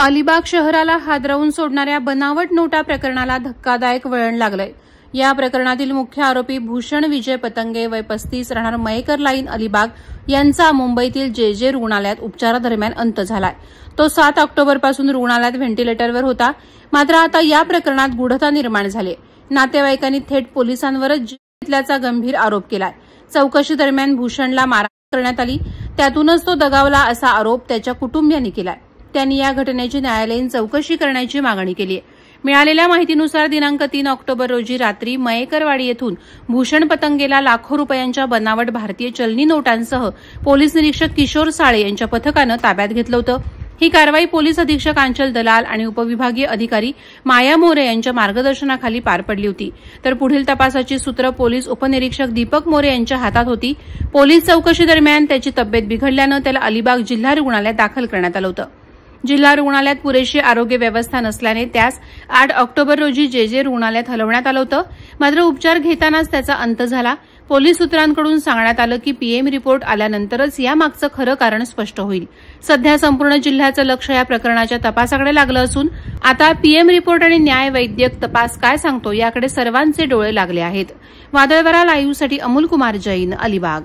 अलिबाग शहराला हादरवून सोडणाऱ्या बनावट नोटा प्रकरणाला धक्कादायक वळण लागलंय। या प्रकरणातील मुख्य आरोपी भूषण विजय पतंगे वय 35 राहणार मयेकर लाईन अलिबाग यांचा मुंबईतील जे रुग्णालयात उपचारादरम्यान अंत झालाय। तो 7 ऑक्टोबरपासून रुग्णालयात व्हेंटिलेटरवर होता। मात्र आता या प्रकरणात गूढता निर्माण झाली। नातेवाईकांनी थेट पोलिसांवरच जीव घेतल्याचा गंभीर आरोप केलाय। चौकशी दरम्यान भूषणला मारहाण करण्यात आली, त्यातूनच तो दगावला असा आरोप त्याच्या कुटुंबियांनी केलाय। त्यांनी या घटनेची न्यायालयीन चौकशी करण्याची मागणी केली आहे। मिळालेल्या माहितीनुसार दिनांक 3 ऑक्टोबर रोजी रात्री मयेकरवाडी येथून भूषण पतंगेला लाखो रुपयांच्या बनावट भारतीय चलनी नोटांसह पोलीस निरीक्षक किशोर साळे यांच्या पथकानं ताब्यात घेतलं होतं। ही कारवाई पोलीस अधीक्षक आंचल दलाल आणि उपविभागीय अधिकारी माया मोरे यांच्या मार्गदर्शनाखाली पार पडली होती। तर पुढील तपासाची सूत्र पोलीस उपनिरीक्षक दीपक मोरे यांच्या हातात होती। पोलीस चौकशी दरम्यान त्याची तब्येत बिघडल्यानं त्याला अलिबाग जिल्हा रुग्णालयात दाखल करण्यात आलं होतं। जिल्हा रुग्णालयात पुरेशी आरोग्य व्यवस्था नसल्याने त्यास 8 ऑक्टोबर रोजी जे रुग्णालयात हलवण्यात आलं होतं। मात्र उपचार घेतानाच त्याचा अंत झाला। पोलीस सूत्रांकडून सांगण्यात आलं की पीएम रिपोर्ट आल्यानंतरच यामागचं खरं कारण स्पष्ट होईल। सध्या संपूर्ण जिल्ह्याचं लक्ष या प्रकरणाच्या तपासाकडे लागलं असून आता पीएम रिपोर्ट आणि न्याय वैद्यक तपास काय सांगतो याकडे सर्वांचे डोळे लागले आहेत। वादळवारा लाईव्हसाठी अमोल कुमार जैन, अलिबाग।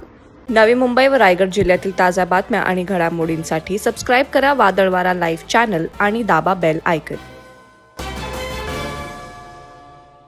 नवी मुंबई व रायगड जिल्ह्यातील ताज्या बातम्या आणि घडामोडींसाठी सबस्क्राईब करा वादळवारा लाईव्ह चॅनल आणि दाबा बेल आयकॉन।